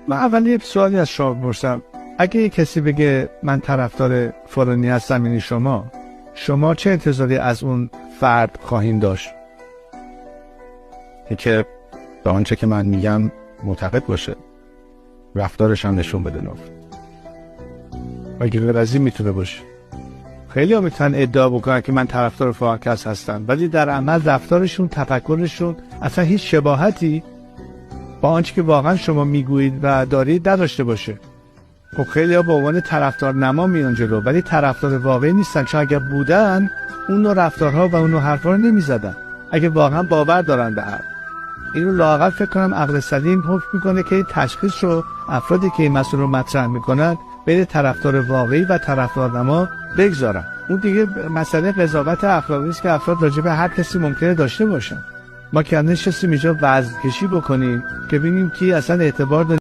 من اول یه سوالی از شما بپرسم. اگه یه کسی بگه من طرفدار فلانی هستم، یعنی شما چه انتظاری از اون فرد خواهید داشت؟ که به آنچه که من میگم معتقد باشه، رفتارش هم نشون بده نوف. اگه غیر از این میتونه باشه. خیلی ها میتونن ادعا بکنن که من طرفدار فلان کس هستم، ولی در عمل رفتارشون، تفکرشون اصلا هیچ شباهتی با آنچه که واقعا شما میگویید و دارید نداشته باشه. خب خیلی ها به عنوان طرفدار نما میان جلو، ولی طرفدار واقعی نیستن، چون اگر بودن اون نوع رفتارها و اون نوع حرفا رو نمیزدن. اگه واقعا باور دارن به حرف، اینو لااقل فکر کنم عقل سلیم حکم میکنه که تشخیص رو افرادی که این مسئله رو مطرح میکنن بین طرفدار واقعی و طرفدار نما بگذارن. اون دیگه مسئله قضاوت اخلاقی است که افراد راجع به هر کسی ممکنه داشته باشن. ما که نشستیم اینجا وزن کشی بکنیم که ببینیم کی اصلا اعتبار داره